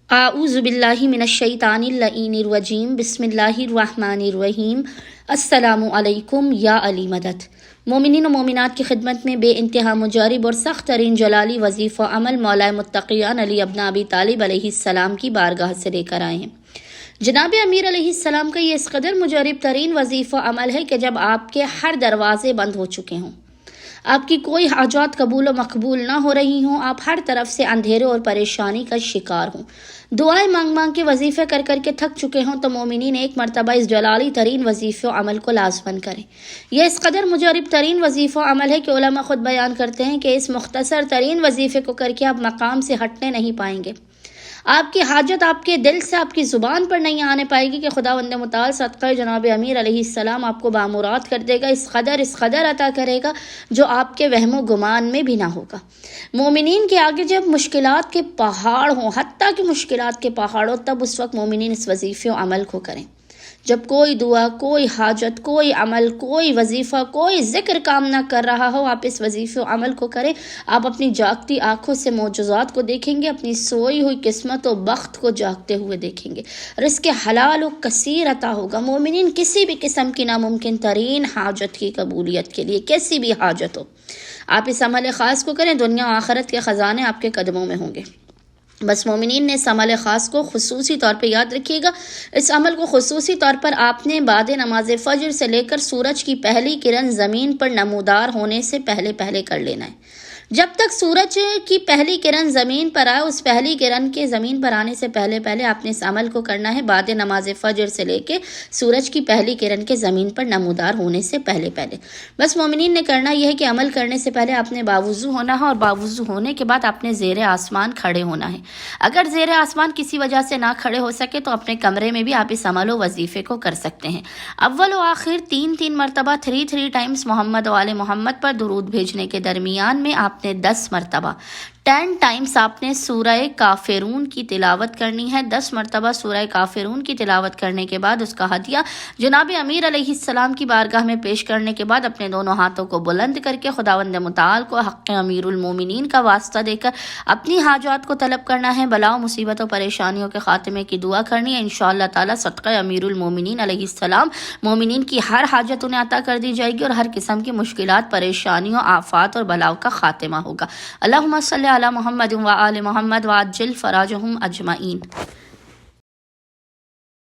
اعوذ باللہ من الشیطان اللعین الرجیم بسم اللہ الرحمن الرحیم السلام علیکم یا علی مدد۔ مومنین و مومنات کی خدمت میں بے انتہا مجرب اور سخت ترین جلالی وظیفہ عمل مولا متقیان علی ابن ابی طالب علیہ السلام کی بارگاہ سے لے کر آئے ہیں۔ جناب امیر علیہ السلام کا یہ اس قدر مجرب ترین وظیفہ عمل ہے کہ جب آپ کے ہر دروازے بند ہو چکے ہوں، آپ کی کوئی حاجات قبول و مقبول نہ ہو رہی ہوں، آپ ہر طرف سے اندھیرے اور پریشانی کا شکار ہوں، دعائیں مانگ مانگ کے وظیفے کر کر کے تھک چکے ہوں، تو مومنین ایک مرتبہ اس جلالی ترین وظیفہ عمل کو لازماً کریں۔ یہ اس قدر مجرب ترین وظیفہ عمل ہے کہ علماء خود بیان کرتے ہیں کہ اس مختصر ترین وظیفے کو کر کے آپ مقام سے ہٹنے نہیں پائیں گے۔ آپ کی حاجت آپ کے دل سے آپ کی زبان پر نہیں آنے پائے گی کہ خداوند متعال صدقہ جناب امیر علیہ السلام آپ کو بامراد کر دے گا، اس قدر عطا کرے گا جو آپ کے وہم و گمان میں بھی نہ ہوگا۔ مومنین کے آگے جب مشکلات کے پہاڑ ہوں، حتیٰ کہ مشکلات کے پہاڑ ہوں، تب اس وقت مومنین اس وظیفے و عمل کو کریں۔ جب کوئی دعا، کوئی حاجت، کوئی عمل، کوئی وظیفہ، کوئی ذکر کام نہ کر رہا ہو، آپ اس وظیفے و عمل کو کریں۔ آپ اپنی جاگتی آنکھوں سے معجزات کو دیکھیں گے، اپنی سوئی ہوئی قسمت و بخت کو جاگتے ہوئے دیکھیں گے۔ رزق حلال و کثیر عطا ہوگا۔ مومنین کسی بھی قسم کی ناممکن ترین حاجت کی قبولیت کے لیے، کیسی بھی حاجت ہو، آپ اس عمل خاص کو کریں، دنیا و آخرت کے خزانے آپ کے قدموں میں ہوں گے۔ بس مومنین نے اس عمل خاص کو خصوصی طور پہ یاد رکھیے گا۔ اس عمل کو خصوصی طور پر آپ نے بعد نماز فجر سے لے کر سورج کی پہلی کرن زمین پر نمودار ہونے سے پہلے کر لینا ہے۔ جب تک سورج کی پہلی کرن زمین پر آئے، اس پہلی کرن کے زمین پر آنے سے پہلے آپ نے اس عمل کو کرنا ہے، بعد نماز فجر سے لے کے سورج کی پہلی کرن کے زمین پر نمودار ہونے سے پہلے۔ بس مومنین نے کرنا یہ ہے کہ عمل کرنے سے پہلے آپ نے باوضو ہونا ہے، اور باوضو ہونے کے بعد آپ نے زیر آسمان کھڑے ہونا ہے۔ اگر زیر آسمان کسی وجہ سے نہ کھڑے ہو سکے تو اپنے کمرے میں بھی آپ اس عمل و وظیفے کو کر سکتے ہیں۔ اول و آخر 3 مرتبہ 3 ٹائمز محمد و آل محمد پر درود بھیجنے کے درمیان میں آپ نے 10 مرتبہ 10 ٹائمز آپ نے سورہ کافرون کی تلاوت کرنی ہے۔ 10 مرتبہ سورہ کافرون کی تلاوت کرنے کے بعد اس کا ہدیہ جناب امیر علیہ السلام کی بارگاہ میں پیش کرنے کے بعد اپنے دونوں ہاتھوں کو بلند کر کے خداوند متعال کو حق امیر المومنین کا واسطہ دے کر اپنی حاجات کو طلب کرنا ہے، بلا و مصیبت و پریشانیوں کے خاتمے کی دعا کرنی ہے۔ انشاءاللہ تعالی صدقہ امیر المومنین علیہ السلام مومنین کی ہر حاجت انہیں عطا کر دی جائے گی، اور ہر قسم کی مشکلات، پریشانیوں، آفات اور بلاؤ کا خاتمہ ہوگا۔ اللہم صلی علی محمد و آل محمد وعجل فراجہم اجمعین۔